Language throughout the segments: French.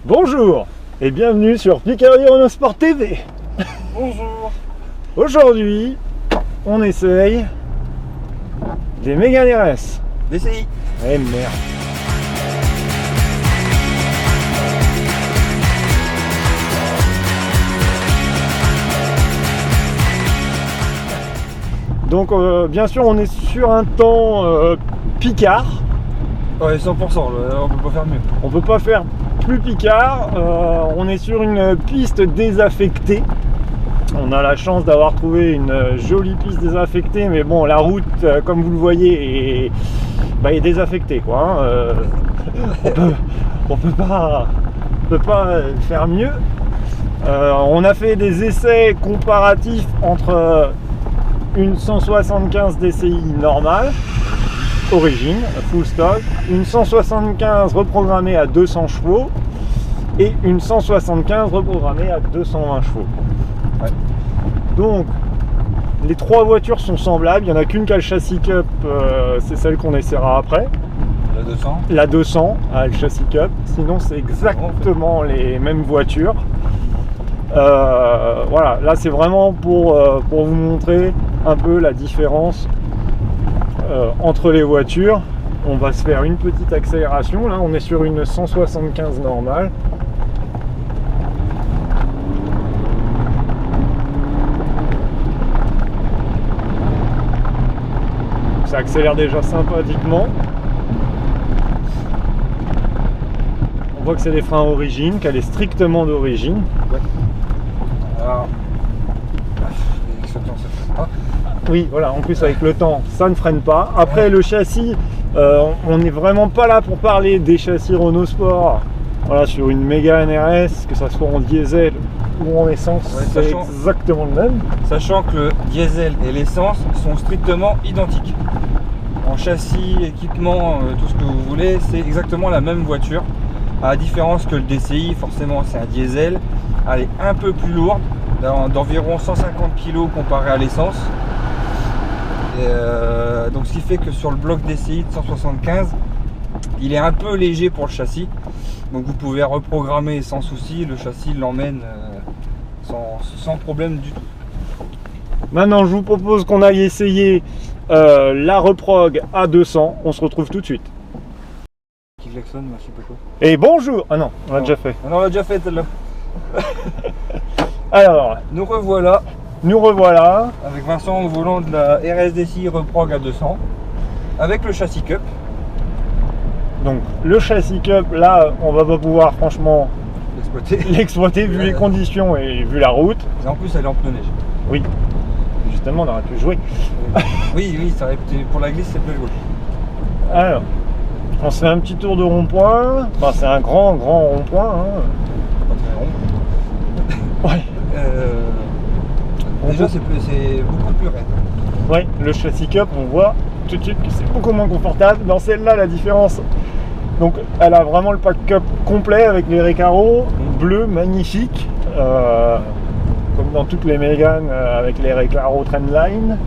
Bonjour et bienvenue sur Picardie Renault Sport TV. Bonjour. Aujourd'hui, on essaye des Mégane RS. DCI. Eh merde. Donc bien sûr on est sur un temps Picard. Ouais, 100%, on peut pas faire mieux. On peut pas faire plus Picard. On est sur une piste désaffectée. On a la chance d'avoir trouvé une jolie piste désaffectée, mais bon, la route, comme vous le voyez, est désaffectée, quoi. On peut pas faire mieux. On a fait des essais comparatifs entre une 175 DCI normale, origine, full stock, une 175 reprogrammée à 200 chevaux et une 175 reprogrammée à 220 chevaux. Ouais. Donc les trois voitures sont semblables, il n'y en a qu'une qui a le châssis cup, c'est celle qu'on essaiera après. La 200. La 200 a le châssis cup, sinon c'est exactement les mêmes voitures. Voilà, là c'est vraiment pour vous montrer un peu la différence entre les voitures. On va se faire une petite accélération. Là on est sur une 175 normale. Ça accélère déjà sympathiquement. On voit que c'est des freins origine, qu'elle est strictement d'origine. Ouais. Alors, ça freine pas. Oui, voilà, en plus avec le temps, ça ne freine pas. Après le châssis, on n'est vraiment pas là pour parler des châssis Renault Sport. Voilà, sur une Mégane RS, que ça soit en diesel ou en essence, ouais, c'est exactement le même. Sachant que le diesel et l'essence sont strictement identiques. En châssis, équipement, tout ce que vous voulez, c'est exactement la même voiture. À la différence que le DCI, forcément c'est un diesel, elle est un peu plus lourde, d'environ 150 kg comparé à l'essence. Donc ce qui fait que sur le bloc DCI de 175, il est un peu léger pour le châssis. Donc vous pouvez reprogrammer sans souci, le châssis l'emmène sans problème du tout. Maintenant je vous propose qu'on aille essayer la reprog à 200, on se retrouve tout de suite. Qui klaxonne, je sais pas quoi. Et bonjour. Ah non, on l'a déjà fait. Ah non, on l'a déjà fait celle-là. Alors, nous revoilà. Nous revoilà. Avec Vincent au volant de la RSDCI reprog à 200. Avec le châssis cup. Donc le châssis cup, là, on va pas pouvoir franchement l'exploiter vu les conditions et vu la route. Et en plus, elle est en pneu neige. Oui. Justement, on aurait pu jouer. Oui, ça aurait été, pour la glisse, c'est plus joué. Alors, on se fait un petit tour de rond-point. Enfin, c'est un grand rond-point. Hein. Pas très rond. Ouais. Déjà, c'est beaucoup plus raide. Oui, le châssis cup, on voit tout de suite que c'est beaucoup moins confortable. Dans celle-là, la différence, donc elle a vraiment le pack cup complet avec les Recaro bleus magnifiques, comme dans toutes les Mégane avec les Recaro Trendline.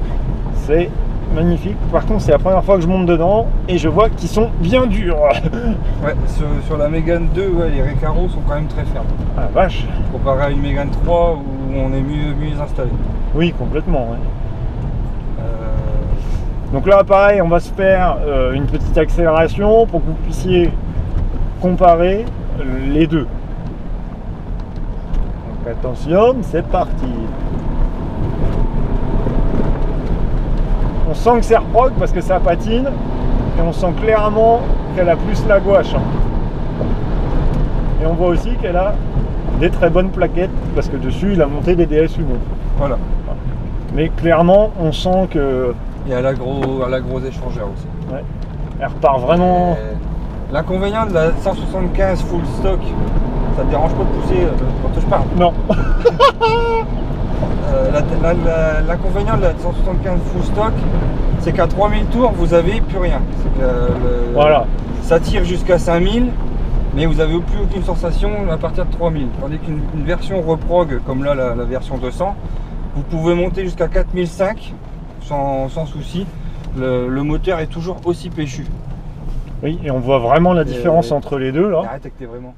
C'est magnifique. Par contre, c'est la première fois que je monte dedans et je vois qu'ils sont bien durs. Ouais, sur la Mégane 2, ouais, les Recaro sont quand même très fermes. Ah la vache. Comparé à une Mégane 3 où on est mieux installé. Oui, complètement. Ouais. Donc là, pareil, on va se faire une petite accélération pour que vous puissiez comparer les deux. Donc attention, c'est parti. On sent que c'est reprog parce que ça patine et on sent clairement qu'elle a plus la gouache. Et on voit aussi qu'elle a des très bonnes plaquettes parce que dessus il a monté des DS Uno. Voilà. Mais clairement on sent que... Et elle a gros échangeur aussi. Ouais. Elle repart vraiment... L'inconvénient de la 175 full stock, ça te dérange pas de pousser quand je parle? Non. L'inconvénient de la 175 full stock, c'est qu'à 3000 tours, vous avez plus rien. Voilà. Ça tire jusqu'à 5000, mais vous n'avez plus aucune sensation à partir de 3000. Tandis qu'une version reprog, comme là la version 200, vous pouvez monter jusqu'à 4005 sans souci. Le moteur est toujours aussi péchu. Oui, et on voit vraiment la différence entre les deux là. Arrête avec tes vraiment.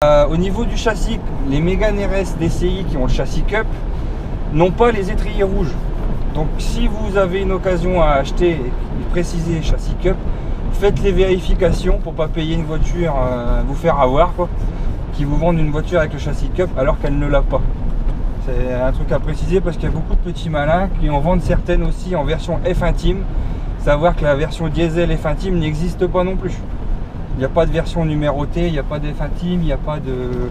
Au niveau du châssis, les Mégane RS DCI qui ont le châssis Cup n'ont pas les étriers rouges. Donc si vous avez une occasion à acheter et préciser châssis Cup, faites les vérifications pour pas payer une voiture, vous faire avoir quoi, qui vous vendent une voiture avec le châssis Cup alors qu'elle ne l'a pas. C'est un truc à préciser parce qu'il y a beaucoup de petits malins qui en vendent certaines aussi en version F Intime. Savoir que la version diesel F Intime n'existe pas non plus. Il n'y a pas de version numérotée, il n'y a pas de F Intime, il n'y a pas de...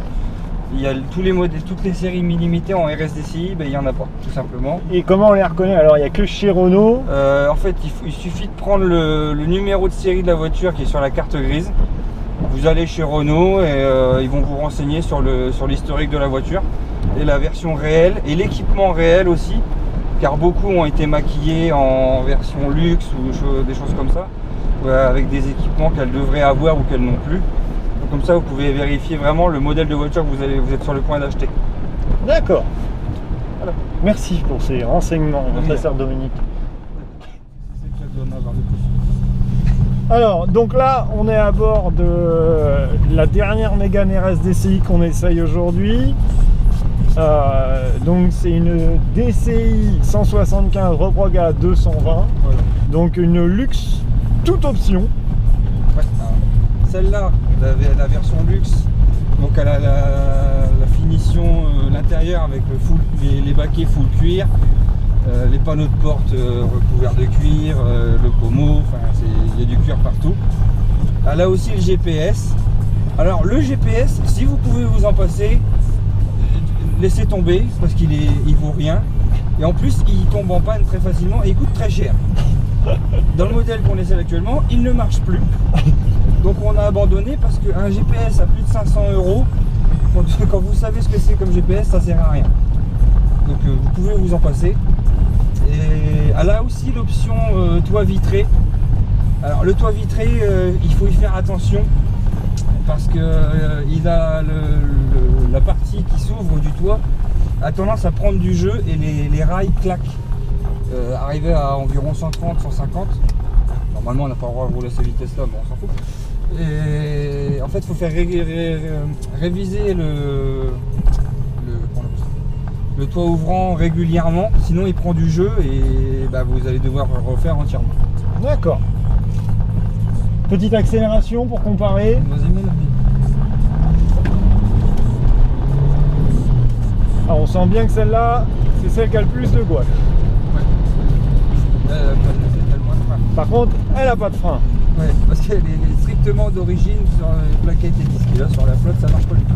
Il y a tous les modèles, toutes les séries illimitées en RSDCI, ben, il n'y en a pas, tout simplement. Et comment on les reconnaît? Alors il n'y a que chez Renault. En fait, il suffit de prendre le numéro de série de la voiture qui est sur la carte grise. Vous allez chez Renault et ils vont vous renseigner sur l'historique de la voiture et la version réelle et l'équipement réel aussi, car beaucoup ont été maquillés en version luxe ou des choses comme ça, avec des équipements qu'elles devraient avoir ou qu'elles n'ont plus. Donc, comme ça, vous pouvez vérifier vraiment le modèle de voiture que vous êtes sur le point d'acheter. D'accord. Voilà. Merci pour ces renseignements, professeur Dominique. Alors, donc là, on est à bord de la dernière Mégane RS DCI qu'on essaye aujourd'hui. Donc c'est une DCI 175 Reproga 220, voilà. Donc une luxe toute option. Ouais, celle-là, la version luxe, donc elle a la finition, l'intérieur avec les baquets full cuir, les panneaux de porte recouverts de cuir, le pommeau, enfin il y a du cuir partout. Elle a aussi le GPS. Alors le GPS, si vous pouvez vous en passer, laissez tomber parce qu'il vaut rien. Et en plus il tombe en panne très facilement et il coûte très cher. Dans le modèle qu'on essaie actuellement, il ne marche plus. Donc on a abandonné parce qu'un GPS à plus de 500 €, quand vous savez ce que c'est comme GPS, ça sert à rien. Donc vous pouvez vous en passer. Et elle a aussi l'option toit vitré. Alors le toit vitré, il faut y faire attention parce que il a la partie qui s'ouvre du toit a tendance à prendre du jeu et les rails claquent. Arrivé à environ 130, 150. Normalement on n'a pas le droit de rouler à ces vitesses là, mais on s'en fout. Et en fait il faut faire réviser le toit ouvrant régulièrement, sinon il prend du jeu et bah, vous allez devoir refaire entièrement. D'accord. Petite accélération pour comparer. Vas-y mon ami. Ah, on sent bien que celle-là, c'est celle qui a le plus de gouache. Ouais. Par contre, elle n'a pas de frein. Ouais, parce qu'elle est strictement d'origine sur les plaquettes et disques. Et là sur la flotte ça marche pas du tout.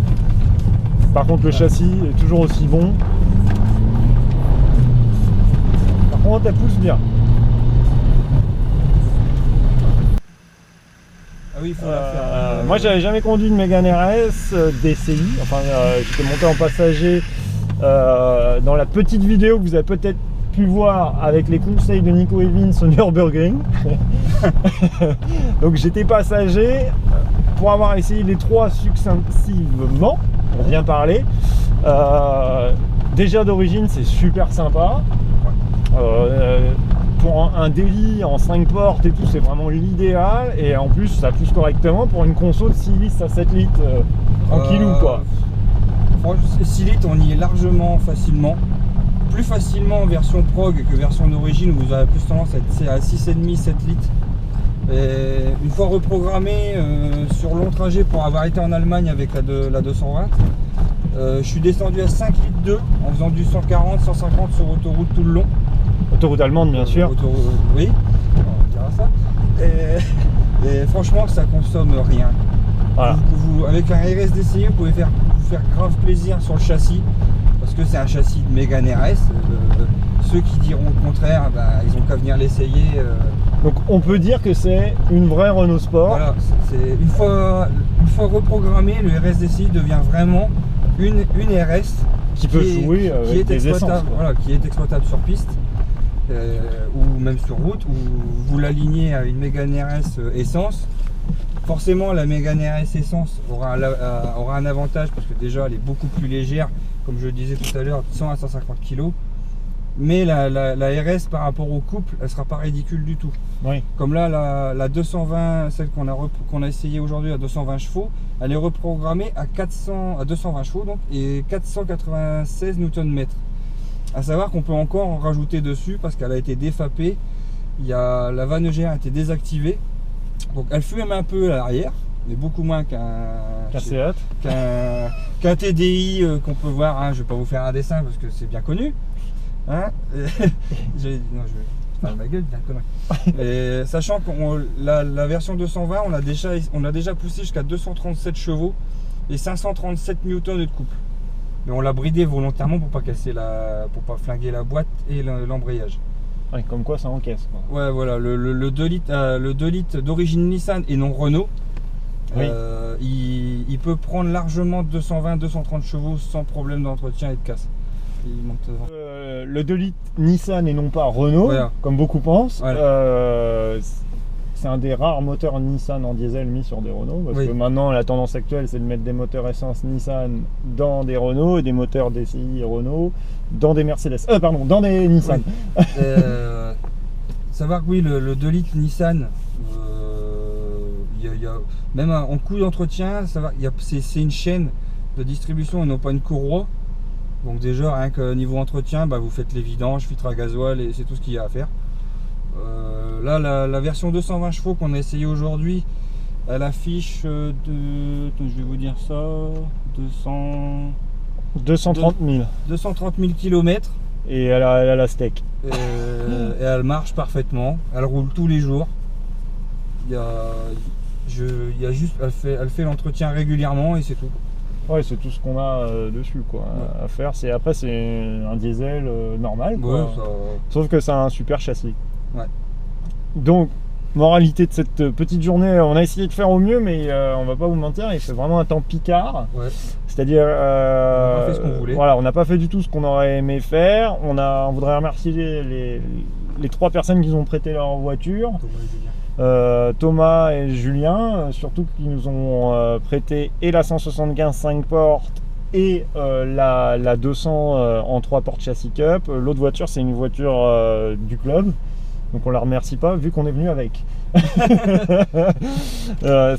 Par contre le châssis est toujours aussi bon. Par contre elle pousse bien. Ah oui, il faut la faire. Moi j'avais jamais conduit une Mégane RS DCI. Enfin j'étais monté en passager dans la petite vidéo que vous avez peut-être pu voir avec les conseils de Nico Evans au Nürburgring. Donc j'étais passager pour avoir essayé les trois successivement, on vient parler. Déjà d'origine c'est super sympa. Pour un délit en 5 portes et tout, c'est vraiment l'idéal. Et en plus ça pousse correctement pour une conso de 6 litres à 7 litres tranquillou quoi. Franchement 6 litres on y est largement facilement. Plus facilement en version prog que version d'origine où vous avez plus tendance à être à 6,5, 7 litres. Et une fois reprogrammé sur long trajet pour avoir été en Allemagne avec la 220, je suis descendu à 5 litres 2 en faisant du 140, 150 sur autoroute tout le long. Autoroute allemande bien sûr. Oui, on dira ça. Et franchement ça consomme rien. Voilà. Avec un RSDCI vous pouvez vous faire grave plaisir sur le châssis. Parce que c'est un châssis de Mégane RS, ceux qui diront le contraire, bah, ils ont qu'à venir l'essayer. Donc on peut dire que c'est une vraie Renault Sport. Voilà, une fois reprogrammé, le RSDCI devient vraiment une RS qui peut jouer avec des essences. Voilà, qui est exploitable sur piste ou même sur route, où vous l'alignez à une Mégane RS essence. Forcément la Mégane RS essence aura un avantage parce que déjà elle est beaucoup plus légère, comme je le disais tout à l'heure, 100 à 150 kg. mais la RS par rapport au couple, elle sera pas ridicule du tout. Oui. Comme là, la 220, celle qu'on a essayé aujourd'hui à 220 chevaux, elle est reprogrammée à 220 chevaux donc, et 496 Nm. À savoir qu'on peut encore en rajouter dessus parce qu'elle a été défapée. La vanne EGR a été désactivée, donc elle fume un peu à l'arrière, mais beaucoup moins qu'un TDI qu'on peut voir. Hein. Je vais pas vous faire un dessin parce que c'est bien connu. Hein. Je vais faire ma gueule, bien connu. Et sachant que la version 220, on a déjà poussé jusqu'à 237 chevaux et 537 Nm de couple. Mais on l'a bridé volontairement pour pas casser pour pas flinguer la boîte et l'embrayage. Ouais, comme quoi ça encaisse, quoi. Ouais, voilà, le 2 litres d'origine Nissan et non Renault, oui. Il peut prendre largement 220-230 chevaux sans problème d'entretien et de casse. Le 2 litres Nissan et non pas Renault, voilà. Comme beaucoup pensent. Voilà. C'est un des rares moteurs Nissan en diesel mis sur des Renault, parce que maintenant la tendance actuelle c'est de mettre des moteurs essence Nissan dans des Renault et des moteurs DCI Renault dans des Mercedes, dans des Nissan. Oui. Savoir que oui, le 2 litres Nissan, même en coût d'entretien, c'est une chaîne de distribution et non pas une courroie. Donc déjà rien que niveau entretien, vous faites les vidanges, filtre à gasoil et c'est tout ce qu'il y a à faire. Là, la version 220 chevaux qu'on a essayé aujourd'hui, elle affiche je vais vous dire ça, 230 000 km. Et elle a la steak. Et elle marche parfaitement, elle roule tous les jours. Elle fait l'entretien régulièrement et c'est tout. Ouais, c'est tout ce qu'on a dessus, quoi, à faire. Après, c'est un diesel normal, quoi. Ouais, Sauf que ça a un super châssis. Ouais. Donc, moralité de cette petite journée, on a essayé de faire au mieux, mais on va pas vous mentir, il fait vraiment un temps picard. Ouais. C'est-à-dire, on n'a pas fait ce qu'on voulait. Voilà, on n'a pas fait du tout ce qu'on aurait aimé faire. On voudrait remercier les 3 personnes qui nous ont prêté leur voiture. Thomas et Julien, surtout qui nous ont prêté et la 175 5 portes et la 200 en 3 portes châssis cup. L'autre voiture, c'est une voiture du club, donc on la remercie pas vu qu'on est venu avec.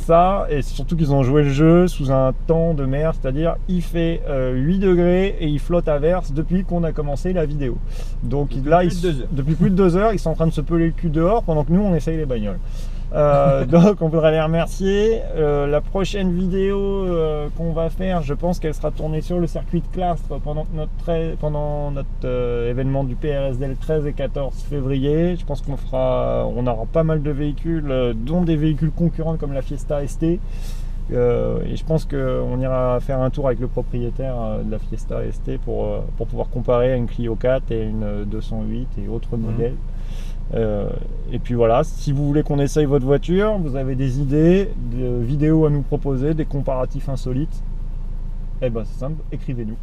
Ça, et surtout qu'ils ont joué le jeu sous un temps de merde, c'est-à-dire il fait 8 degrés et il flotte à verse depuis qu'on a commencé la vidéo. Donc depuis plus de 2 heures, ils sont en train de se peler le cul dehors pendant que nous on essaye les bagnoles. Donc on voudrait les remercier. La prochaine vidéo qu'on va faire, je pense qu'elle sera tournée sur le circuit de Castres pendant notre événement du PRSD le 13 et 14 février. Je pense qu'on aura pas mal de véhicules, dont des véhicules concurrents comme la Fiesta ST. Et je pense qu'on ira faire un tour avec le propriétaire de la Fiesta ST pour pouvoir comparer à une Clio 4 et une 208 et autres modèles. Et puis voilà, si vous voulez qu'on essaye votre voiture, vous avez des idées, des vidéos à nous proposer, des comparatifs insolites, c'est simple, écrivez-nous.